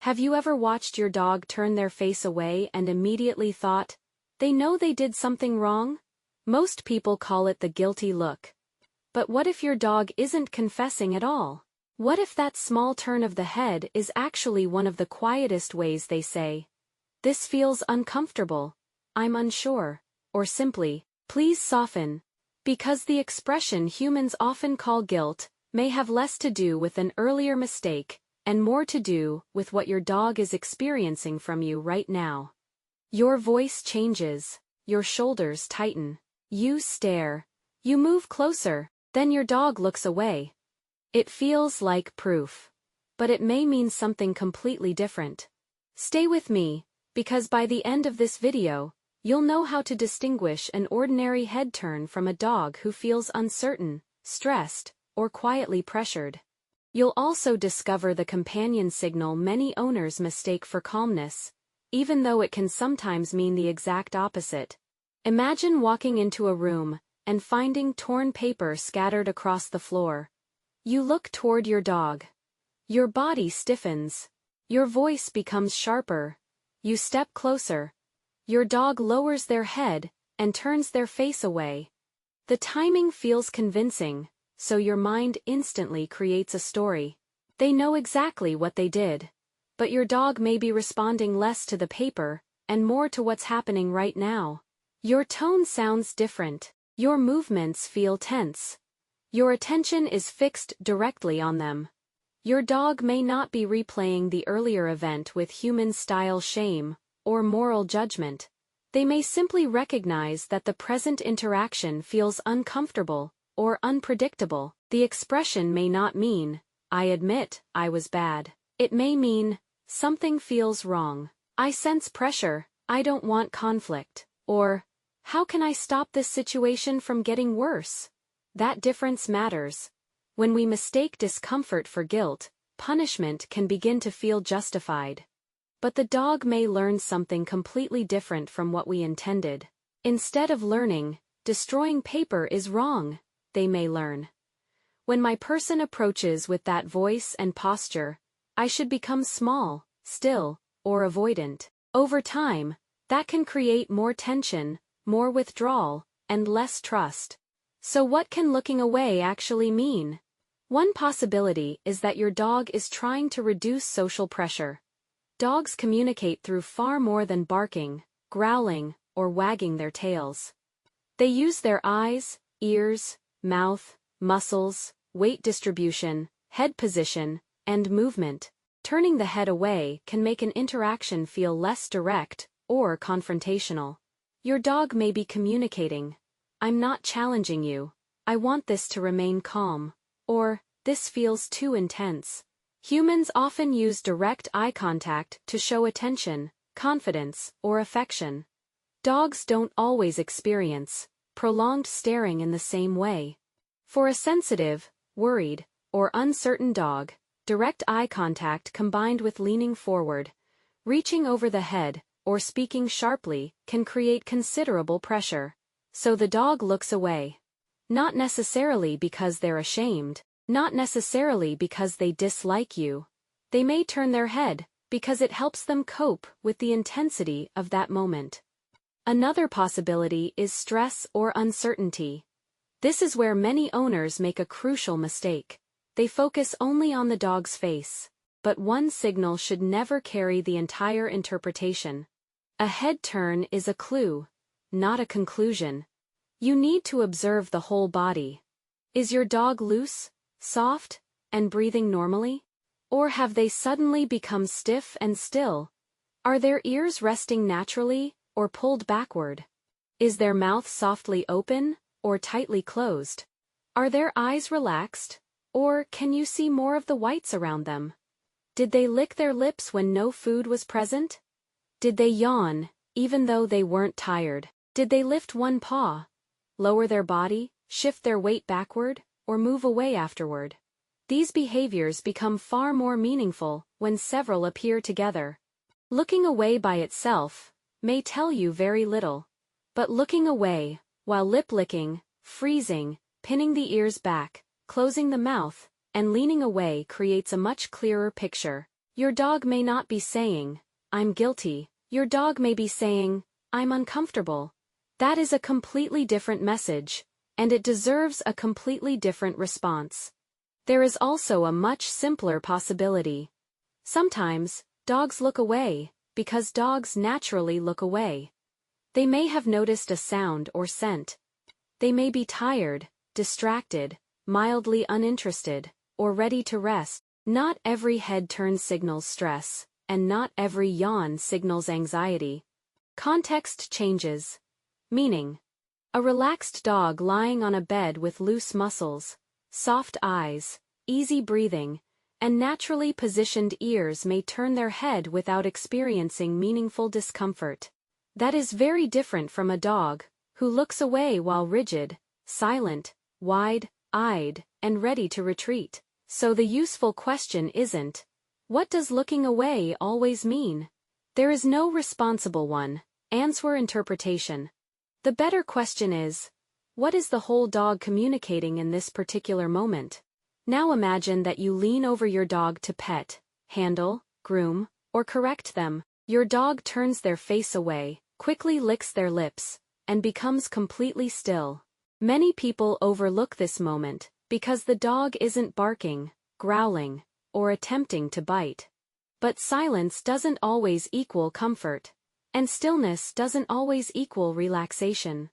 Have you ever watched your dog turn their face away and immediately thought, they know they did something wrong? Most people call it the guilty look. But what if your dog isn't confessing at all? What if that small turn of the head is actually one of the quietest ways they say, "This feels uncomfortable, I'm unsure," or simply, "Please soften"? Because the expression humans often call guilt may have less to do with an earlier mistake and more to do with what your dog is experiencing from you right now. Your voice changes, your shoulders tighten, you stare, you move closer, then your dog looks away. It feels like proof. But it may mean something completely different. Stay with me, because by the end of this video, you'll know how to distinguish an ordinary head turn from a dog who feels uncertain, stressed, or quietly pressured. You'll also discover the companion signal many owners mistake for calmness, even though it can sometimes mean the exact opposite. Imagine walking into a room and finding torn paper scattered across the floor. You look toward your dog. Your body stiffens. Your voice becomes sharper. You step closer. Your dog lowers their head and turns their face away. The timing feels convincing, so your mind instantly creates a story. They know exactly what they did. But your dog may be responding less to the paper and more to what's happening right now. Your tone sounds different. Your movements feel tense. Your attention is fixed directly on them. Your dog may not be replaying the earlier event with human-style shame or moral judgment. They may simply recognize that the present interaction feels uncomfortable or unpredictable. The expression may not mean, "I admit, I was bad." It may mean, "Something feels wrong. I sense pressure, I don't want conflict." Or, "How can I stop this situation from getting worse?" That difference matters. When we mistake discomfort for guilt, punishment can begin to feel justified. But the dog may learn something completely different from what we intended. Instead of learning, destroying paper is wrong, they may learn, when my person approaches with that voice and posture, I should become small, still, or avoidant. Over time, that can create more tension, more withdrawal, and less trust. So what can looking away actually mean? One possibility is that your dog is trying to reduce social pressure. Dogs communicate through far more than barking, growling, or wagging their tails. They use their eyes, ears, mouth, muscles, weight distribution, head position, and movement. Turning the head away can make an interaction feel less direct or confrontational. Your dog may be communicating, "I'm not challenging you, I want this to remain calm," or, "This feels too intense." Humans often use direct eye contact to show attention, confidence, or affection. Dogs don't always experience prolonged staring in the same way. For a sensitive, worried, or uncertain dog, direct eye contact combined with leaning forward, reaching over the head, or speaking sharply can create considerable pressure. So the dog looks away. Not necessarily because they're ashamed, not necessarily because they dislike you. They may turn their head because it helps them cope with the intensity of that moment. Another possibility is stress or uncertainty. This is where many owners make a crucial mistake. They focus only on the dog's face. But one signal should never carry the entire interpretation. A head turn is a clue, not a conclusion. You need to observe the whole body. Is your dog loose, soft, and breathing normally? Or have they suddenly become stiff and still? Are their ears resting naturally, or pulled backward? Is their mouth softly open, or tightly closed? Are their eyes relaxed, or can you see more of the whites around them? Did they lick their lips when no food was present? Did they yawn, even though they weren't tired? Did they lift one paw, lower their body, shift their weight backward, or move away afterward? These behaviors become far more meaningful when several appear together. Looking away by itself may tell you very little. But looking away, while lip-licking, freezing, pinning the ears back, closing the mouth, and leaning away creates a much clearer picture. Your dog may not be saying, "I'm guilty." Your dog may be saying, "I'm uncomfortable." That is a completely different message, and it deserves a completely different response. There is also a much simpler possibility. Sometimes, dogs look away, because dogs naturally look away. They may have noticed a sound or scent. They may be tired, distracted, mildly uninterested, or ready to rest. Not every head turn signals stress, and not every yawn signals anxiety. Context changes. Meaning. A relaxed dog lying on a bed with loose muscles, soft eyes, easy breathing, and naturally positioned ears may turn their head without experiencing meaningful discomfort. That is very different from a dog who looks away while rigid, silent, wide-eyed, and ready to retreat. So the useful question isn't, what does looking away always mean? There is no responsible one, answer interpretation. The better question is, what is the whole dog communicating in this particular moment? Now imagine that you lean over your dog to pet, handle, groom, or correct them. Your dog turns their face away, quickly licks their lips, and becomes completely still. Many people overlook this moment because the dog isn't barking, growling, or attempting to bite. But silence doesn't always equal comfort. And stillness doesn't always equal relaxation.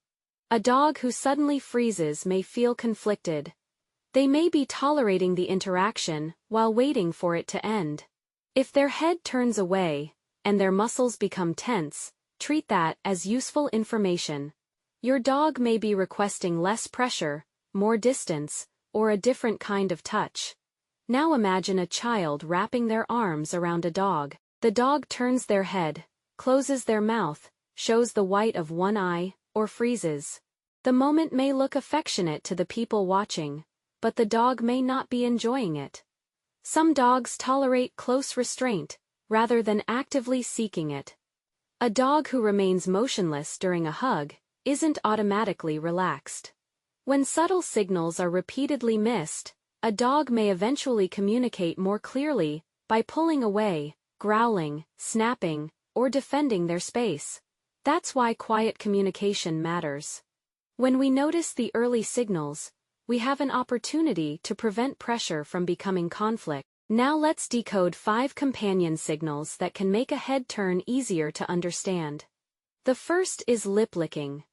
A dog who suddenly freezes may feel conflicted. They may be tolerating the interaction while waiting for it to end. If their head turns away, and their muscles become tense, treat that as useful information. Your dog may be requesting less pressure, more distance, or a different kind of touch. Now imagine a child wrapping their arms around a dog. The dog turns their head, closes their mouth, shows the white of one eye, or freezes. The moment may look affectionate to the people watching, but the dog may not be enjoying it. Some dogs tolerate close restraint, rather than actively seeking it. A dog who remains motionless during a hug isn't automatically relaxed. When subtle signals are repeatedly missed, a dog may eventually communicate more clearly by pulling away, growling, snapping, or defending their space. That's why quiet communication matters. When we notice the early signals, we have an opportunity to prevent pressure from becoming conflict. Now let's decode 5 companion signals that can make a head turn easier to understand. The first is lip licking.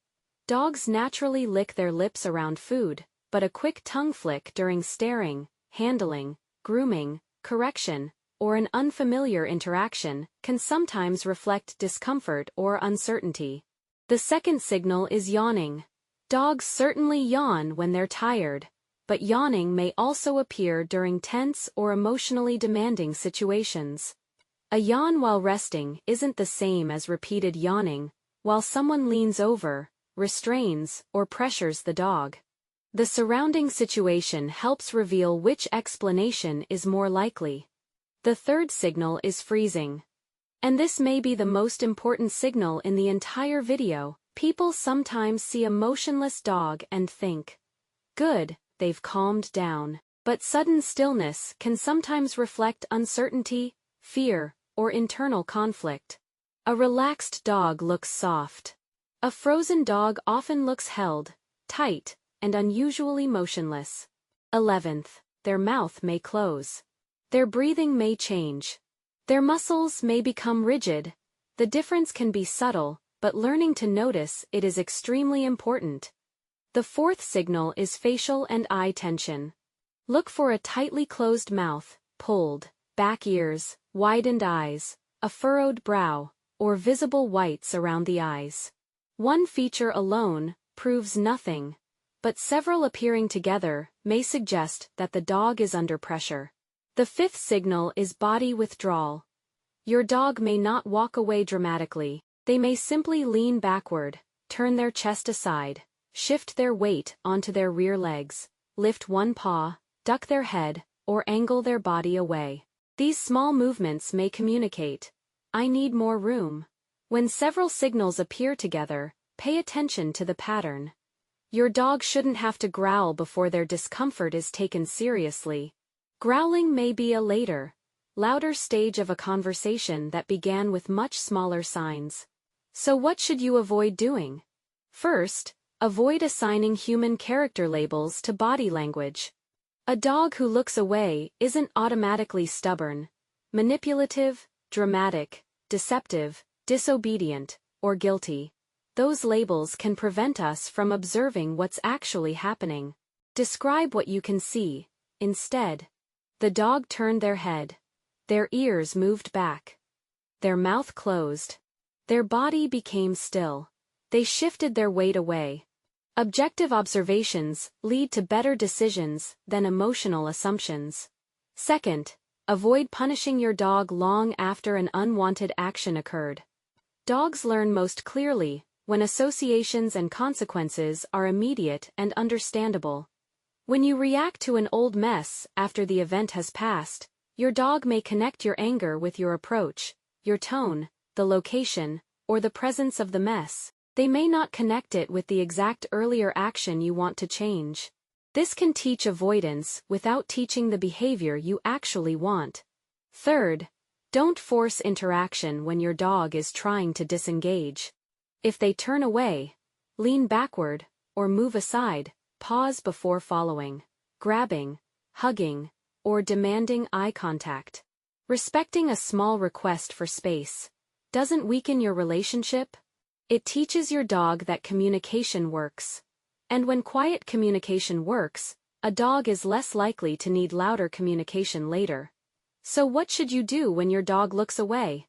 Dogs naturally lick their lips around food, but a quick tongue flick during staring, handling, grooming, correction, or an unfamiliar interaction can sometimes reflect discomfort or uncertainty. The second signal is yawning. Dogs certainly yawn when they're tired, but yawning may also appear during tense or emotionally demanding situations. A yawn while resting isn't the same as repeated yawning, while someone leans over, restrains, or pressures the dog. The surrounding situation helps reveal which explanation is more likely. The third signal is freezing. And this may be the most important signal in the entire video. People sometimes see a motionless dog and think, "Good, they've calmed down." But sudden stillness can sometimes reflect uncertainty, fear, or internal conflict. A relaxed dog looks soft. A frozen dog often looks held, tight, and unusually motionless. 11th, their mouth may close. Their breathing may change. Their muscles may become rigid. The difference can be subtle, but learning to notice it is extremely important. The fourth signal is facial and eye tension. Look for a tightly closed mouth, pulled back ears, widened eyes, a furrowed brow, or visible whites around the eyes. One feature alone proves nothing, but several appearing together may suggest that the dog is under pressure. The fifth signal is body withdrawal. Your dog may not walk away dramatically. They may simply lean backward, turn their chest aside, shift their weight onto their rear legs, lift one paw, duck their head, or angle their body away. These small movements may communicate, "I need more room." When several signals appear together, pay attention to the pattern. Your dog shouldn't have to growl before their discomfort is taken seriously. Growling may be a later, louder stage of a conversation that began with much smaller signs. So what should you avoid doing? First, avoid assigning human character labels to body language. A dog who looks away isn't automatically stubborn, manipulative, dramatic, deceptive, disobedient, or guilty. Those labels can prevent us from observing what's actually happening. Describe what you can see, instead. The dog turned their head. Their ears moved back. Their mouth closed. Their body became still. They shifted their weight away. Objective observations lead to better decisions than emotional assumptions. Second, avoid punishing your dog long after an unwanted action occurred. Dogs learn most clearly when associations and consequences are immediate and understandable. When you react to an old mess after the event has passed, your dog may connect your anger with your approach, your tone, the location, or the presence of the mess. They may not connect it with the exact earlier action you want to change. This can teach avoidance without teaching the behavior you actually want. Third, don't force interaction when your dog is trying to disengage. If they turn away, lean backward, or move aside, pause before following, grabbing, hugging, or demanding eye contact. Respecting a small request for space doesn't weaken your relationship. It teaches your dog that communication works. And when quiet communication works, a dog is less likely to need louder communication later. So what should you do when your dog looks away?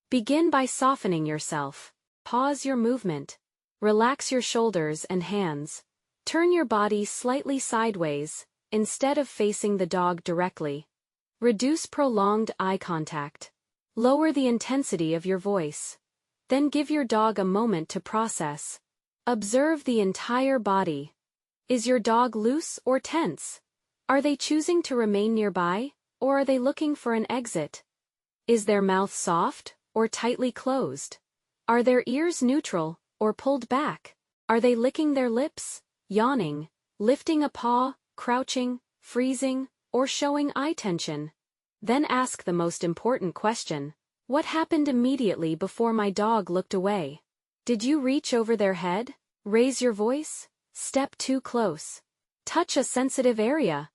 Begin by softening yourself. Pause your movement. Relax your shoulders and hands. Turn your body slightly sideways, instead of facing the dog directly. Reduce prolonged eye contact. Lower the intensity of your voice. Then give your dog a moment to process. Observe the entire body. Is your dog loose or tense? Are they choosing to remain nearby, or are they looking for an exit? Is their mouth soft or tightly closed? Are their ears neutral or pulled back? Are they licking their lips, yawning, lifting a paw, crouching, freezing, or showing eye tension? Then ask the most important question. What happened immediately before my dog looked away? Did you reach over their head? Raise your voice? Step too close? Touch a sensitive area?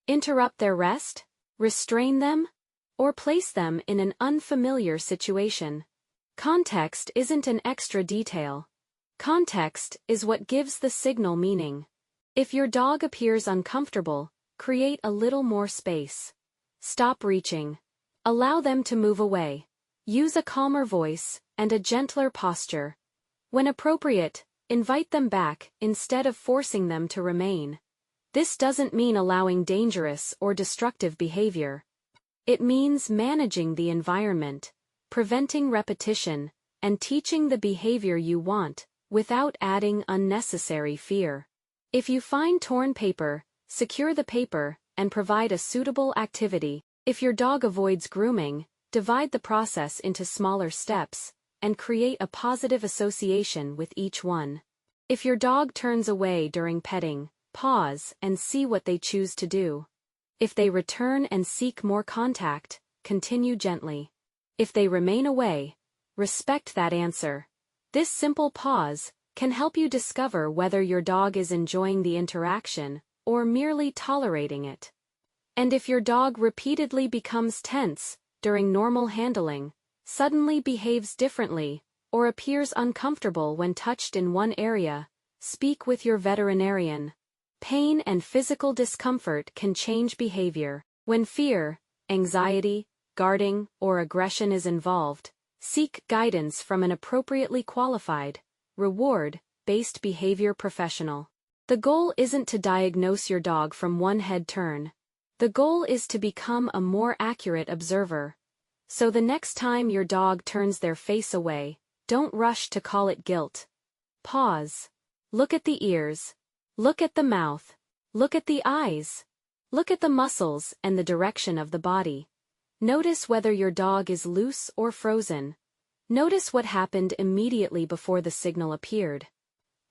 Interrupt their rest? Restrain them? Or place them in an unfamiliar situation? Context isn't an extra detail. Context is what gives the signal meaning. If your dog appears uncomfortable, create a little more space. Stop reaching. Allow them to move away. Use a calmer voice and a gentler posture. When appropriate, invite them back instead of forcing them to remain. This doesn't mean allowing dangerous or destructive behavior. It means managing the environment, preventing repetition, and teaching the behavior you want, without adding unnecessary fear. If you find torn paper, secure the paper, and provide a suitable activity. If your dog avoids grooming, divide the process into smaller steps, and create a positive association with each one. If your dog turns away during petting, pause and see what they choose to do. If they return and seek more contact, continue gently. If they remain away, respect that answer. This simple pause can help you discover whether your dog is enjoying the interaction or merely tolerating it. And if your dog repeatedly becomes tense during normal handling, suddenly behaves differently, or appears uncomfortable when touched in one area, speak with your veterinarian. Pain and physical discomfort can change behavior. When fear, anxiety, guarding, or aggression is involved, seek guidance from an appropriately qualified, reward-based behavior professional. The goal isn't to diagnose your dog from one head turn. The goal is to become a more accurate observer. So the next time your dog turns their face away, don't rush to call it guilt. Pause. Look at the ears. Look at the mouth. Look at the eyes. Look at the muscles and the direction of the body. Notice whether your dog is loose or frozen. Notice what happened immediately before the signal appeared.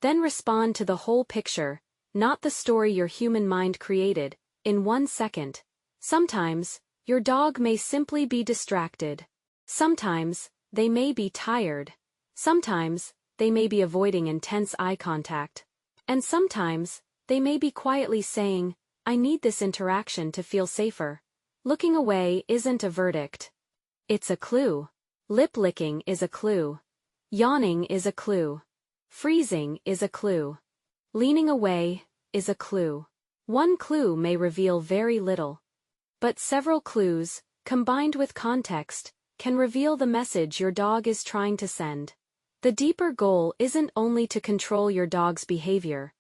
Then respond to the whole picture, not the story your human mind created, in 1 second. Sometimes, Your dog may simply be distracted. Sometimes, they may be tired. Sometimes, they may be avoiding intense eye contact. And sometimes, they may be quietly saying, "I need this interaction to feel safer." Looking away isn't a verdict. It's a clue. Lip licking is a clue. Yawning is a clue. Freezing is a clue. Leaning away is a clue. One clue may reveal very little. But several clues, combined with context, can reveal the message your dog is trying to send. The deeper goal isn't only to control your dog's behavior.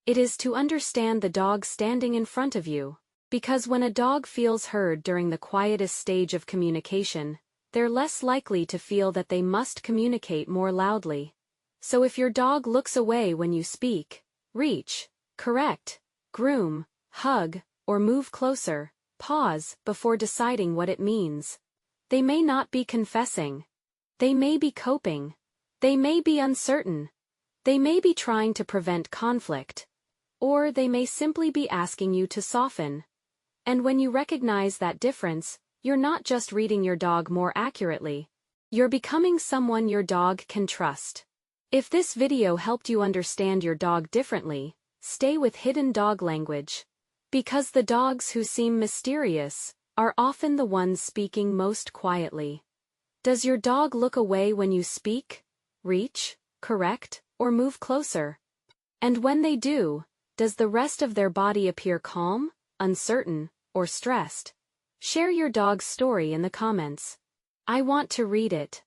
It is to understand the dog standing in front of you. Because when a dog feels heard during the quietest stage of communication, they're less likely to feel that they must communicate more loudly. So if your dog looks away when you speak, reach, correct, groom, hug, or move closer, pause before deciding what it means. They may not be confessing. They may be coping. They may be uncertain. They may be trying to prevent conflict. Or they may simply be asking you to soften. And when you recognize that difference, you're not just reading your dog more accurately. You're becoming someone your dog can trust. If this video helped you understand your dog differently, stay with hidden dog language. Because the dogs who seem mysterious are often the ones speaking most quietly. Does your dog look away when you speak, reach, correct, or move closer? And when they do, does the rest of their body appear calm, uncertain, or stressed? Share your dog's story in the comments. I want to read it.